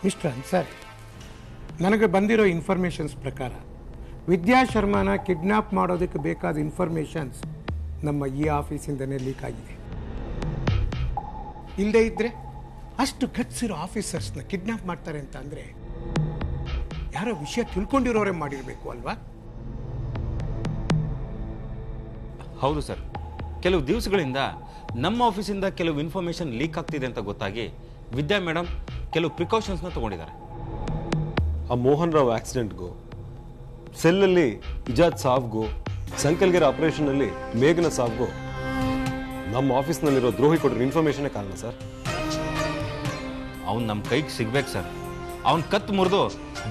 Mister answer, ನನಗೆ ಬಂದಿರೋ informations ಪ್ರಕಾರ ವಿದ್ಯಾ ಶರ್ಮಾನ ಕಿಡ್ನಾಪ್ ಮಾಡೋದಕ್ಕೆ ಬೇಕಾದ ಇನ್ಫಾರ್ಮೇಷನ್ಸ್ ನಮ್ಮ ಈ ಆಫೀಸಿಂದನೇ ಲೀಕ್ ಆಗಿದೆ. ಇಲ್ಲದೇ ಇದ್ದರೆ ಅಷ್ಟು ಗಟ್ಸಿರೋ ಆಫೀಸರ್ಸ್ನ ಕಿಡ್ನಾಪ್ ಮಾಡ್ತಾರೆ ಅಂತ ಅಂದರೆ ಯಾರೋ ವಿಷಯ ತಿಳ್ಕೊಂಡಿರೋರೇ ಮಾಡಿರಬೇಕು ಅಲ್ವಾ? ಹೌದು ಸರ್, ಕೆಲವು ದಿವಸಗಳಿಂದ ನಮ್ಮ ಆಫೀಸಿಂದ ಕೆಲವು ಇನ್ಫಾರ್ಮೇಷನ್ ಲೀಕ್ ಆಗ್ತಿದೆ ಅಂತ ಗೊತ್ತಾಗಿ ವಿದ್ಯಾ ಮೇಡಮ್ ಕೆಲವು ಪ್ರಿಕಾಷನ್ಸ್ನ ತಗೊಂಡಿದ್ದಾರೆ. ಆ ಮೋಹನ್ ರಾವ್ ಆಕ್ಸಿಡೆಂಟ್ಗೂ, ಸೆಲ್ಲಲ್ಲಿ ಇಜಾದ್ ಸಾವ್ಗೂ, ಸಂಕಲ್ಗೆರೆ ಆಪರೇಷನ್ನಲ್ಲಿ ಮೇಘನ ಸಾವ್ಗೂ ನಮ್ಮ ಆಫೀಸ್ನಲ್ಲಿರೋ ದ್ರೋಹಿ ಕೊಟ್ಟಿರೋ ಇನ್ಫಾರ್ಮೇಷನ್ನೇ ಕಾರಣ ಸರ್. ಅವ್ನು ನಮ್ಮ ಕೈಗೆ ಸಿಗ್ಬೇಕು ಸರ್. ಅವ್ನ ಕತ್ತು ಮುರಿದು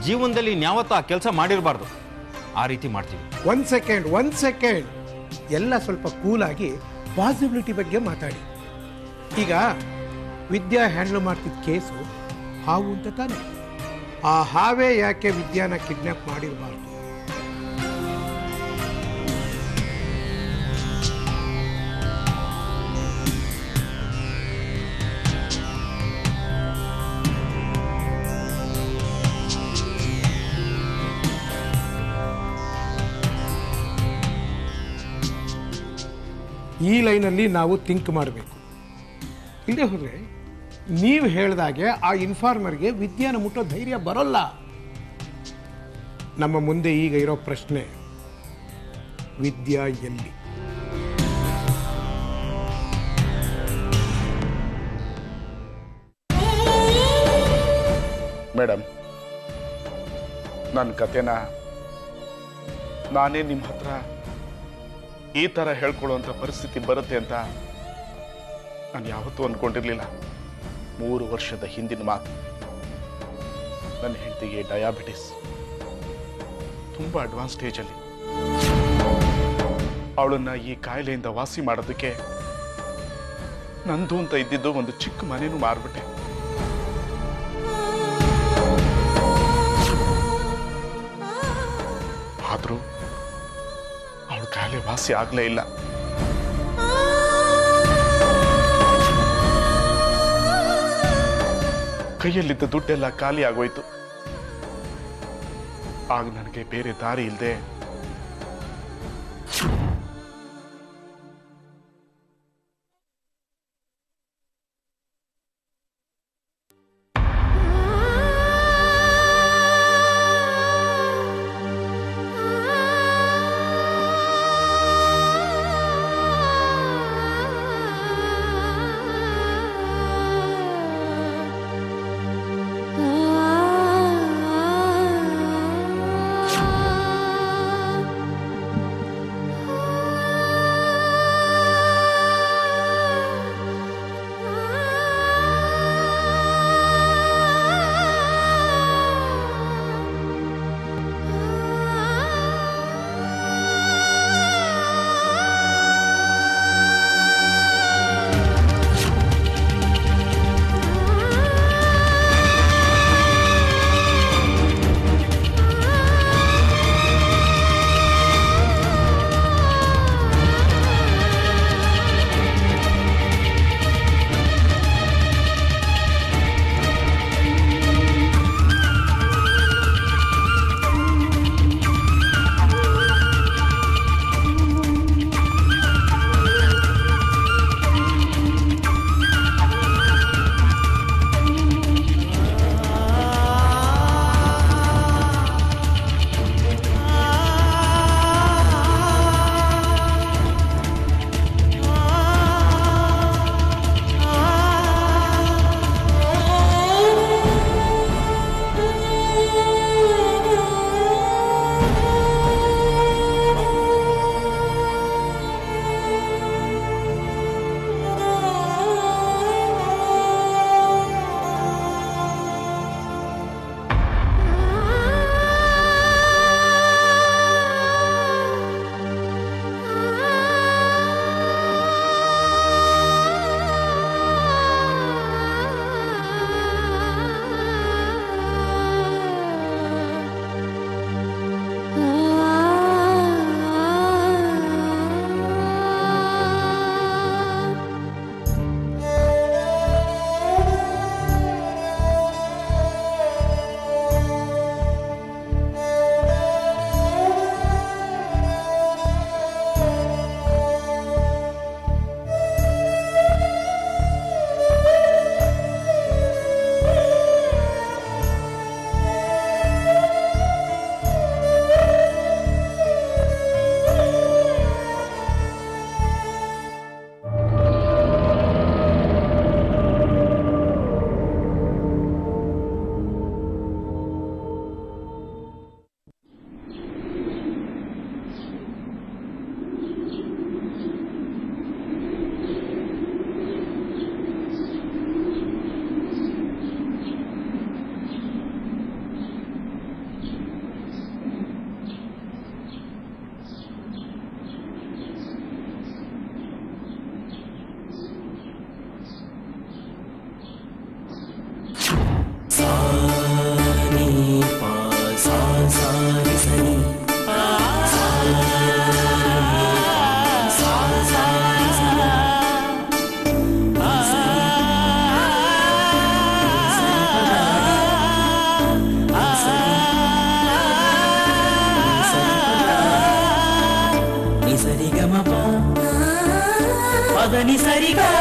ಜೀವನದಲ್ಲಿ ಇನ್ಯಾವತ್ತೂ ಆ ಕೆಲಸ ಮಾಡಿರಬಾರ್ದು. ಆ ರೀತಿ ಮಾಡ್ತೀವಿ. ಒಂದು ಸೆಕೆಂಡ್ ಎಲ್ಲ ಸ್ವಲ್ಪ ಕೂಲಾಗಿ ಪಾಸಿಬಿಲಿಟಿ ಬಗ್ಗೆ ಮಾತಾಡಿ. ಈಗ ವಿದ್ಯಾ ಹ್ಯಾಂಡಲ್ ಮಾಡ್ತಿದ್ದ ಕೇಸು ಹಾವು ಅಂತ ತಾನೆ. ಆ ಹಾವೇ ಯಾಕೆ ವಿದ್ಯಾನ ಕಿಡ್ನಾಪ್ ಮಾಡಿರಬಾರ್ದು? ಈ ಲೈನಲ್ಲಿ ನಾವು ಥಿಂಕ್ ಮಾಡಬೇಕು. ಇಲ್ಲದೆ ಹೋದರೆ ನೀವು ಹೇಳಿದಾಗೆ ಆ ಇನ್ಫಾರ್ಮರ್ಗೆ ವಿದ್ಯಾನ ಮುಟ್ಟೋ ಧೈರ್ಯ ಬರೋಲ್ಲ. ನಮ್ಮ ಮುಂದೆ ಈಗ ಇರೋ ಪ್ರಶ್ನೆ, ವಿದ್ಯಾ ಎಲ್ಲಿ? ಮೇಡಮ್, ನನ್ನ ಕತೆನ ನಾನೇ ನಿಮ್ಮ ಹತ್ರ ಈ ಥರ ಹೇಳ್ಕೊಳ್ಳುವಂಥ ಪರಿಸ್ಥಿತಿ ಬರುತ್ತೆ ಅಂತ ನಾನು ಯಾವತ್ತೂ ಅಂದ್ಕೊಂಡಿರಲಿಲ್ಲ. 3 ವರ್ಷದ ಹಿಂದಿನ ಮಾತು. ನನ್ನ ಹೆಂಡತಿಗೆ ಡಯಾಬಿಟಿಸ್, ತುಂಬ ಅಡ್ವಾನ್ಸ್ ಸ್ಟೇಜಲ್ಲಿ. ಅವಳನ್ನ ಈ ಕಾಯಿಲೆಯಿಂದ ವಾಸಿ ಮಾಡೋದಕ್ಕೆ ನಂದು ಅಂತ ಇದ್ದಿದ್ದು ಒಂದು ಚಿಕ್ಕ ಮನೆನೂ ಮಾರ್ಬಿಟ್ಟೆ. ಆದರೂ ಅವಳ ಕಾಯಿಲೆ ವಾಸಿ ಆಗಲೇ ಇಲ್ಲ. ಕೈಯಲ್ಲಿದ್ದ ದುಡ್ಡೆಲ್ಲ ಖಾಲಿ ಆಗೋಯ್ತು. ಆಗ ನನಗೆ ಬೇರೆ ದಾರಿ ಇಲ್ಲದೆ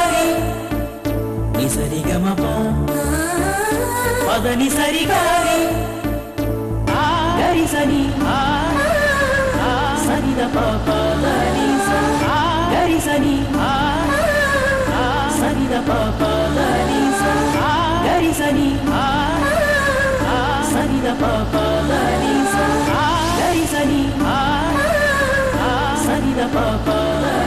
ಗಾರಿ ನಿ ಸರಿ ಗಮ ಪದ ನಿ ಸರಿ ಗಾರಿ ಗರಿ ಸನಿ ಸನಿ ದ ಪ ನಿ ಗರಿ ಸನಿ ಸನಿ ದ ಪ ನಿ ಗರಿ ಸನಿ ಸನಿ ದ ಪ ನಿ ಗರಿ ಸನಿ ಸನಿ ದ ಪ ನಿ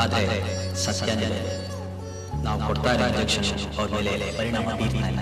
ಆದರೆ ಸತ್ಯನೇ ನಾವು ಕೊಡ್ತಾ ಇರೋ ಇಂಜೆಕ್ಷನ್ ಅವ್ರ ಮೇಲೆ ಪರಿಣಾಮ ಬೀರ್ತಾ ಇಲ್ಲ.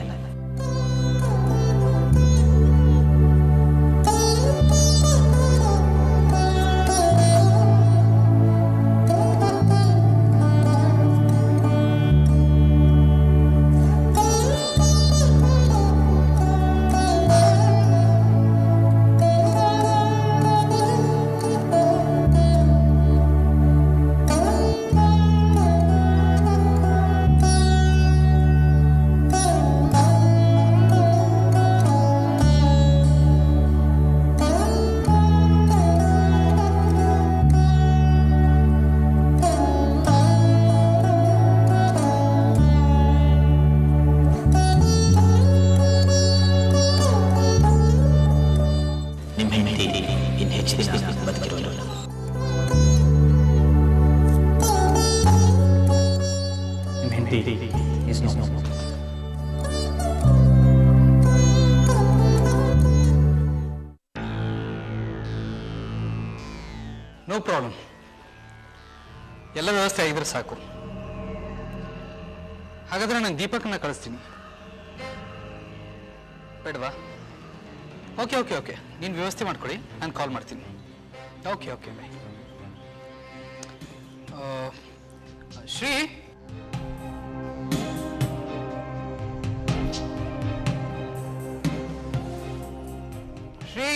ನೋ ಪ್ರಾಬ್ಲಮ್, ಎಲ್ಲ ವ್ಯವಸ್ಥೆ ಆಗಿದ್ರೆ ಸಾಕು. ಹಾಗಾದ್ರೆ ನಾನು ದೀಪಕ್ನ ಕಳಿಸ್ತೀನಿ, ಬೇಡವಾ? ಓಕೆ ಓಕೆ ಓಕೆ, ನೀನು ವ್ಯವಸ್ಥೆ ಮಾಡ್ಕೊಳ್ಳಿ, ನಾನು ಕಾಲ್ ಮಾಡ್ತೀನಿ. Okay okay by. Shri, Shri,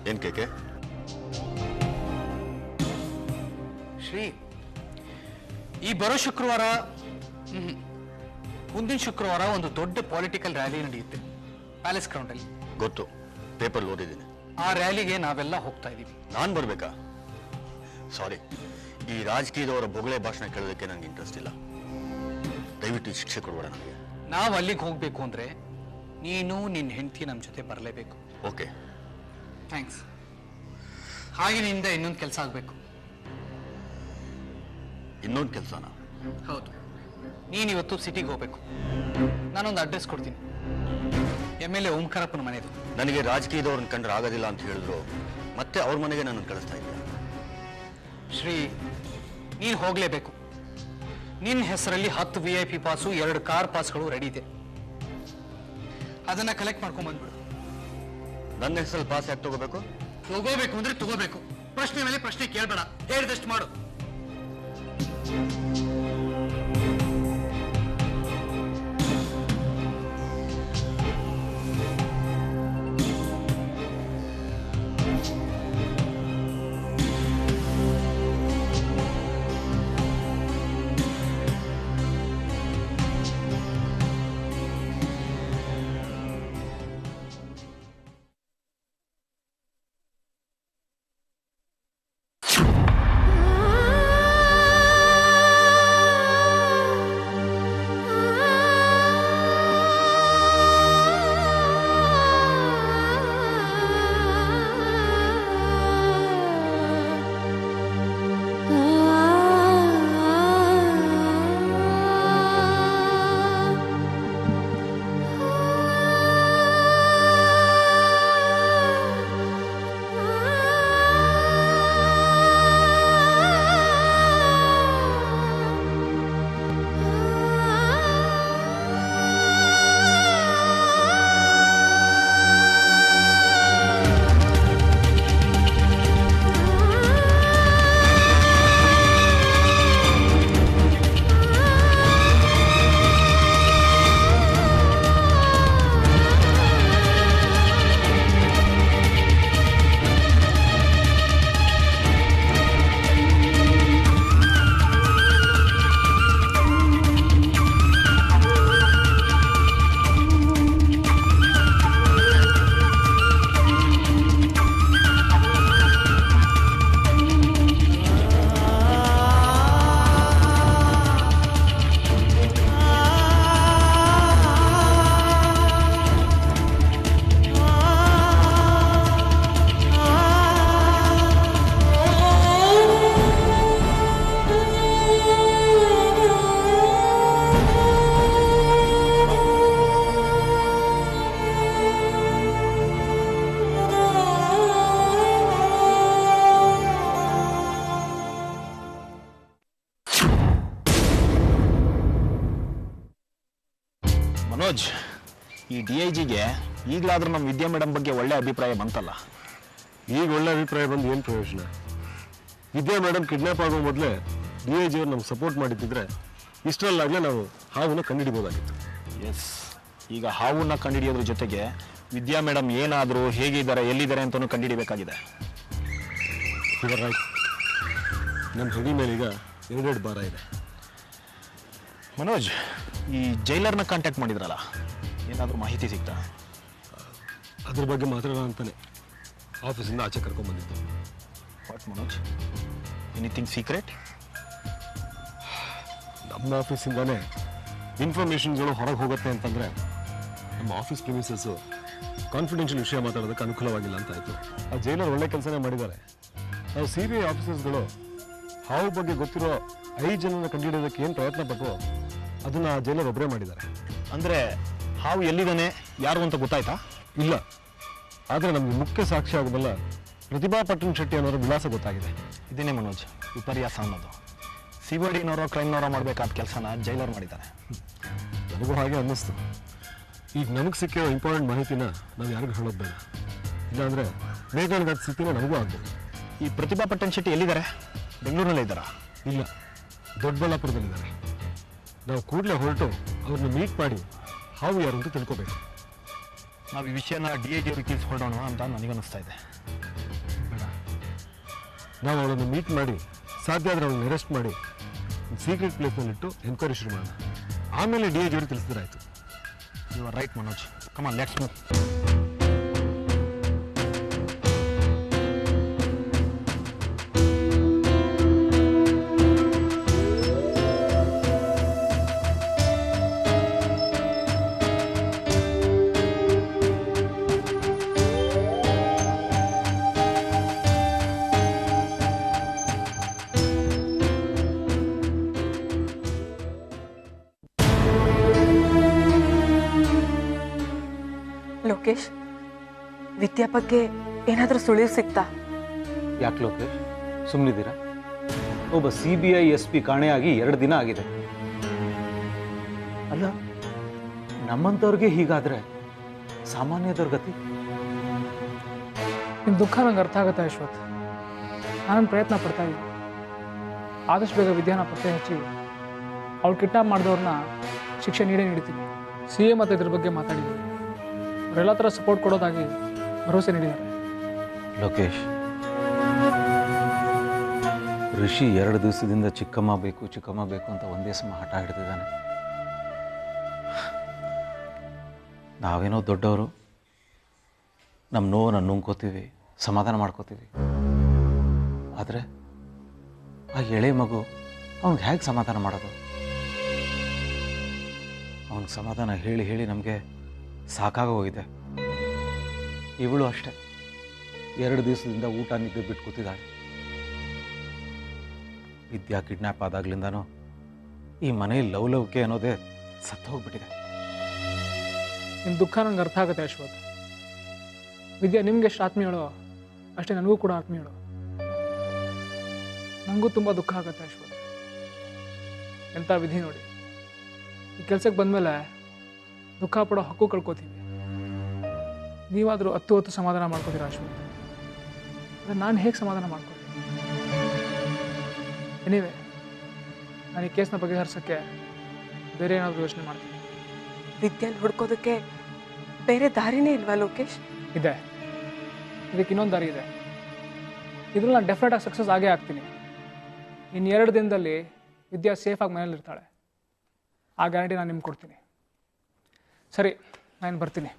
ಏನ್ ಕೇಕೆ? ಶ್ರೀ, ಈ ಬರೋ ಶುಕ್ರವಾರ ಮುಂದಿನ ಶುಕ್ರವಾರ ಒಂದು ದೊಡ್ಡ ಪೊಲಿಟಿಕಲ್ ರ್ಯಾಲಿ ನಡೆಯುತ್ತೆ ಪ್ಯಾಲೇಸ್ ಗ್ರೌಂಡ್ ಅಲ್ಲಿ. ಗೊತ್ತು, ಪೇಪರ್ ಓದಿದ್ದೀನಿ. ಆ ರ್ಯಾಲಿಗೆ ನಾವೆಲ್ಲ ಹೋಗ್ತಾ ಇದೀವಿ. ನಾನ್ ಬರ್ಬೇಕಾ? ಸಾರಿ, ಈ ರಾಜಕೀಯದವರ ಬೊಗಳೆ ಭಾಷಣ ಕೇಳೋದಕ್ಕೆ ನಂಗೆ ಇಂಟ್ರೆಸ್ಟ್ ಇಲ್ಲ. ದಯವಿಟ್ಟು ಶಿಕ್ಷೆ ಕೊಡಬೇಡ ನನಗೆ. ನಾವು ಅಲ್ಲಿಗೆ ಹೋಗ್ಬೇಕು ಅಂದ್ರೆ ನೀನು ನಿನ್ನ ಹೆಂಡತಿ ನಮ್ಮ ಜೊತೆ ಬರಲೇಬೇಕು. Okay, thanks. ಹಾಗೆ ನಿಂದ ಇನ್ನೊಂದು ಕೆಲಸ ಆಗಬೇಕು. ಇನ್ನೊಂದು ಕೆಲಸನಾ? ಹೌದು, ನೀನು ಇವತ್ತು ಸಿಟಿಗೆ ಹೋಗ್ಬೇಕು. ನಾನೊಂದು ಅಡ್ರೆಸ್ ಕೊಡ್ತೀನಿ, MLA ಓಂಕಾರಪ್ಪನ ಮನೆದು. ನನಗೆ ರಾಜಕೀಯದವ್ರನ್ನ ಕಂಡ್ರೆ ಆಗೋದಿಲ್ಲ ಅಂತ ಹೇಳಿದ್ರು, ಮತ್ತೆ ಅವ್ರ ಮನೆಗೆ ನನ್ನ ಕಳಿಸ್ತಾ ಇದ್ದೆ. ಶ್ರೀ, ನೀನು ಹೋಗಲೇಬೇಕು. ನಿನ್ನ ಹೆಸರಲ್ಲಿ 10 VIP ಪಾಸು, 2 ಕಾರ್ ಪಾಸ್ಗಳು ರೆಡಿ ಇದೆ. ಅದನ್ನ ಕಲೆಕ್ಟ್ ಮಾಡ್ಕೊಂಡ್ ಬಂದ್ಬಿಡು. ನನ್ನ ಹೆಸರಲ್ಲಿ ಪಾಸ್ ಯಾಕೆ ತಗೋಬೇಕು? ತಗೋಬೇಕು ಅಂದ್ರೆ ತಗೋಬೇಕು, ಪ್ರಶ್ನೆ ಮೇಲೆ ಪ್ರಶ್ನೆ ಕೇಳಬೇಡ, ಹೇಳಿದಷ್ಟು ಮಾಡು. ಮನೋಜ್, ಈ DIGಗೆ ಈಗಲಾದ್ರೂ ನಮ್ಮ ವಿದ್ಯಾ ಮೇಡಮ್ ಬಗ್ಗೆ ಒಳ್ಳೆ ಅಭಿಪ್ರಾಯ ಬಂತಲ್ಲ. ಈಗ ಒಳ್ಳೆ ಅಭಿಪ್ರಾಯ ಬಂದು ಏನು ಪ್ರಯೋಜನ? ವಿದ್ಯಾ ಮೇಡಮ್ ಕಿಡ್ನಾಪ್ ಆಗೋ ಮೊದಲೇ DIG ಅವ್ರು ನಮ್ಗೆ ಸಪೋರ್ಟ್ ಮಾಡಿದ್ದಿದ್ರೆ ಇಷ್ಟರಲ್ಲಾಗಲೇ ನಾವು ಹಾವನ್ನು ಕಂಡುಹಿಡಿಬೋದಾಗಿತ್ತು. ಎಸ್, ಈಗ ಹಾವನ್ನ ಕಂಡುಹಿಡಿಯೋದ್ರ ಜೊತೆಗೆ ವಿದ್ಯಾ ಮೇಡಮ್ ಏನಾದರೂ, ಹೇಗಿದ್ದಾರೆ, ಎಲ್ಲಿದ್ದಾರೆ ಅಂತಲೂ ಕಂಡುಹಿಡಿಬೇಕಾಗಿದೆ. ಇವರ್ ರೈಟ್. ನಮ್ಮ ಹೆಡಿ ಮೇಲೆ ಈಗ 2 ಭಾರ ಇದೆ. ಮನೋಜ್, ಈ ಜೈಲರ್ನ ಕಾಂಟ್ಯಾಕ್ಟ್ ಮಾಡಿದ್ರಲ್ಲ, ಏನಾದರೂ ಮಾಹಿತಿ ಸಿಗ್ತಾ? ಅದ್ರ ಬಗ್ಗೆ ಮಾತಾಡೋಣ ಅಂತಾನೆ ಆಫೀಸಿಂದ ಆಚೆ ಕರ್ಕೊಂಡ್ಬಂದಿದ್ದು. What Manoj, anything secret? ನಮ್ಮ ಆಫೀಸಿಂದಾನೇ ಇನ್ಫಾರ್ಮೇಷನ್ಗಳು ಹೊರಗೆ ಹೋಗುತ್ತೆ ಅಂತಂದರೆ ನಮ್ಮ ಆಫೀಸ್ ಪ್ರಿಮಿಸಸ್ಸು ಕಾನ್ಫಿಡೆನ್ಷಿಯಲ್ ವಿಷಯ ಮಾತಾಡೋದಕ್ಕೆ ಅನುಕೂಲವಾಗಿಲ್ಲ ಅಂತ ಆಯಿತು. ಆ ಜೈಲರ್ ಒಳ್ಳೆ ಕೆಲಸನೇ ಮಾಡಿದ್ದಾರೆ. ನಾವು CBI ಆಫೀಸರ್ಸ್ಗಳು ಹಾವು ಬಗ್ಗೆ ಗೊತ್ತಿರೋ 5 ಜನನ ಕಂಡುಹಿಡಿಯೋದಕ್ಕೆ ಏನು ಪ್ರಯತ್ನ ಪಟ್ಟರು ಅದನ್ನು ಆ ಜೈಲರ್ ಒಬ್ಬರೇ ಮಾಡಿದ್ದಾರೆ. ಅಂದರೆ ಹಾವು ಎಲ್ಲಿದ್ದಾನೆ, ಯಾರು ಅಂತ ಗೊತ್ತಾಯ್ತಾ? ಇಲ್ಲ, ಆದರೆ ನಮಗೆ ಮುಖ್ಯ ಸಾಕ್ಷಿ ಆಗಬಲ್ಲ ಪ್ರತಿಭಾ ಪಟ್ಟಣ ಶೆಟ್ಟಿ ಅನ್ನೋರ ವಿಳಾಸ ಗೊತ್ತಾಗಿದೆ. ಇದೇನೇ ಮನೋಜ್ ವಿಪರ್ಯಾಸ ಅನ್ನೋದು. CIDನವರೋ ಕ್ರೈಮ್ನವರೋ ಮಾಡಬೇಕಾದ ಕೆಲಸನ ಜೈಲರ್ ಮಾಡಿದ್ದಾರೆ. ನನಗೂ ಹಾಗೆ ಅನ್ನಿಸ್ತು. ಈಗ ನಮಗೆ ಸಿಕ್ಕಿರೋ ಇಂಪಾರ್ಟೆಂಟ್ ಮಾಹಿತಿನ ನಾವು ಯಾರಿಗೂ ಹೇಳೋದು ಬೇಡ, ಇಲ್ಲಾಂದರೆ ಮೇಘನದ ಸ್ಥಿತಿನ ನಮಗೂ ಆಗ್ಬೋದು. ಈ ಪ್ರತಿಭಾ ಪಟ್ಟಣ ಶೆಟ್ಟಿ ಎಲ್ಲಿದ್ದಾರೆ? ಬೆಂಗಳೂರಿನಲ್ಲೇ ಇದ್ದಾರಾ? ಇಲ್ಲ, ದೊಡ್ಡಬಳ್ಳಾಪುರದಲ್ಲಿದ್ದಾರೆ. ನಾವು ಕೂಡಲೇ ಹೊರಟು ಅವ್ರನ್ನ ಮೀಟ್ ಮಾಡಿ ಹಾವು ಯಾರು ಅಂತ ತಿಳ್ಕೊಬೇಕು. ನಾವು ಈ ವಿಷಯನ DIG ಅವ್ರಿಗೆ ತಿಳಿಸ್ಕೊಳ್ಳೋಣ ಅಂತ ನನಗನ್ನಿಸ್ತಾ ಇದೆ. ಬೇಡ, ನಾವು ಅವಳನ್ನು ಮೀಟ್ ಮಾಡಿ ಸಾಧ್ಯ ಆದರೆ ಅವಳನ್ನ ಅರೆಸ್ಟ್ ಮಾಡಿ ಸೀಕ್ರೆಟ್ ಪ್ಲೇಸ್ನಲ್ಲಿಟ್ಟು ಎನ್ಕ್ವೈರಿ ಶುರು ಮಾಡೋಣ. ಆಮೇಲೆ DIG ಅವ್ರಿಗೆ ತಿಳಿಸಿದ್ರೆ ಆಯಿತು. You are right Manoj. Come on, let's move. Lokesh, Vidya ಬಗ್ಗೆ ಏನಾದರೂ ಸುಳಿವು ಸಿಗ್ತಾ? ಯಾಕೆ ಲೋಕೇಶ್ ಸುಮ್ಮನಿದ್ದೀರಾ? ಒಬ್ಬ CBI SP ಕಾಣೆಯಾಗಿ 2 ದಿನ ಆಗಿದೆ. ಅಲ್ಲ, ನಮ್ಮಂಥವ್ರಿಗೆ ಹೀಗಾದರೆ ಸಾಮಾನ್ಯದವ್ರ ಗತಿ? ನಿಮ್ಮ ದುಃಖ ನಂಗೆ ಅರ್ಥ ಆಗುತ್ತೆ ಅಶ್ವಥ್. ನಾನು ಪ್ರಯತ್ನ ಪಡ್ತಾ ಇದ್ದೀನಿ. ಆದಷ್ಟು ಬೇಗ ವಿದ್ಯಾನ ಪತ್ತೆ ಹಚ್ಚಿ ಅವಳು ಕಿಡ್ನಾಪ್ ಮಾಡಿದವ್ರನ್ನ ಶಿಕ್ಷೆ ನೀಡ್ತೀನಿ. CA ಮತ್ತು ಇದ್ರ ಬಗ್ಗೆ ಮಾತಾಡಿದ್ದೀವಿ. ಅವರೆಲ್ಲ ಥರ ಸಪೋರ್ಟ್ ಕೊಡೋದಾಗಿ ಭರವಸೆ ನೀಡಿದ್ದಾರೆ. ಲೋಕೇಶ್, ಋಷಿ 2 ದಿವಸದಿಂದ ಚಿಕ್ಕಮ್ಮ ಬೇಕು ಅಂತ ಒಂದೇ ಸಮ ಹಠ ಹಿಡಿದಿದ್ದಾನೆ. ನಾವೇನೋ ದೊಡ್ಡವರು, ನಮ್ಮ ನೋವನ್ನು ನುಂಗ್ಕೋತೀವಿ, ಸಮಾಧಾನ ಮಾಡ್ಕೋತೀವಿ. ಆದರೆ ಆ ಎಳೆ ಮಗು ಅವ್ನಿಗೆ ಹೇಗೆ ಸಮಾಧಾನ ಮಾಡೋದು? ಅವನಿಗೆ ಸಮಾಧಾನ ಹೇಳಿ ಹೇಳಿ ನಮಗೆ ಸಾಕಾಗೋಗಿದೆ. ಇವಳು ಅಷ್ಟೆ, 2 ದಿವಸದಿಂದ ಊಟ ನಿದ್ದೆ ಬಿಟ್ಟು ಕೂತಿದ್ದಾಳೆ. ವಿದ್ಯಾ ಕಿಡ್ನ್ಯಾಪ್ ಆದಾಗ್ಲಿಂದನೂ ಈ ಮನೆಯಲ್ಲಿ ಲವಲವಿಕೆ ಅನ್ನೋದೇ ಸತ್ತು ಹೋಗ್ಬಿಟ್ಟಿದೆ. ನಿಮ್ಮ ದುಃಖ ನಂಗೆ ಅರ್ಥ ಆಗುತ್ತೆ ಅಶ್ವಥ್. ವಿದ್ಯಾ ನಿಮ್ಗೆ ಎಷ್ಟು ಆತ್ಮೀಯಳೋ ಅಷ್ಟೇ ನನಗೂ ಕೂಡ ಆತ್ಮೀಯಳು. ನನಗೂ ತುಂಬ ದುಃಖ ಆಗುತ್ತೆ ಅಶ್ವಥ್. ಎಂಥ ವಿಧಿ ನೋಡಿ, ಈ ಕೆಲಸಕ್ಕೆ ಬಂದಮೇಲೆ ದುಃಖ ಪಡೋ ಹಕ್ಕು ಕಳ್ಕೊತೀವಿ. ನೀವಾದರೂ ಹೊತ್ತು ಸಮಾಧಾನ ಮಾಡ್ಕೋತೀರ ಅಶ್ವಥ್. ಆದರೆ ನಾನು ಹೇಗೆ ಸಮಾಧಾನ ಮಾಡ್ಕೊತೀನಿ? ಎನಿವೆ, ನಾನು ಈ ಕೇಸ್ನ ಬಗೆಹರಿಸೋಕ್ಕೆ ಬೇರೆ ಏನಾದರೂ ಯೋಚನೆ ಮಾಡ್ತೀನಿ. ವಿದ್ಯಾನ ಹುಡ್ಕೋದಕ್ಕೆ ಬೇರೆ ದಾರಿನೇ ಇಲ್ವಾ ಲೋಕೇಶ್? ಇದೆ, ಇದಕ್ಕೆ ಇನ್ನೊಂದು ದಾರಿ ಇದೆ. ಇದ್ರಲ್ಲಿ ನಾನು ಡೆಫಿನೆಟಾಗಿ ಸಕ್ಸಸ್ ಆಗೇ ಆಗ್ತೀನಿ. ಇನ್ನು 2 ದಿನದಲ್ಲಿ ವಿದ್ಯಾ ಸೇಫಾಗಿ ಮನೇಲಿರ್ತಾಳೆ. ಆ ಗ್ಯಾರಂಟಿ ನಾನು ನಿಮ್ಗೆ ಕೊಡ್ತೀನಿ. ಸರಿ, ನಾನು ಬರ್ತೀನಿ.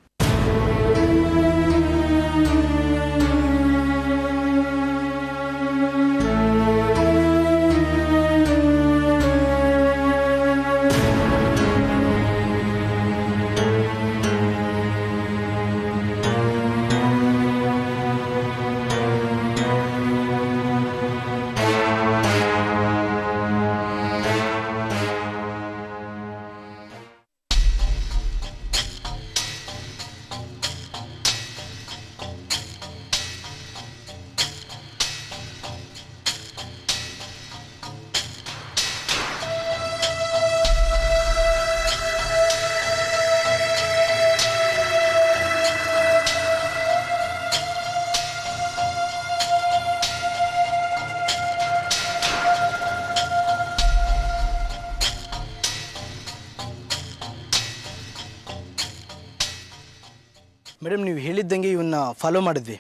ಮೇಡಮ್ ನೀವು ಹೇಳಿದ್ದಂಗೆ ಇವನ್ನ ಫಾಲೋ ಮಾಡಿದ್ವಿ.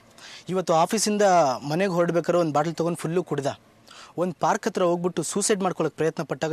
ಇವತ್ತು ಆಫೀಸಿಂದ ಮನೆಗೆ ಹೊರಡ್ಬೇಕಾದ್ರೆ ಒಂದು ಬಾಟಲ್ ತೊಗೊಂಡು ಫುಲ್ಲು ಕುಡ್ದ. ಒಂದು ಪಾರ್ಕ್ ಹತ್ರ ಹೋಗ್ಬಿಟ್ಟು ಸೂಸೈಡ್ ಮಾಡ್ಕೊಳ್ಳೋಕೆ ಪ್ರಯತ್ನ ಪಟ್ಟಾಗ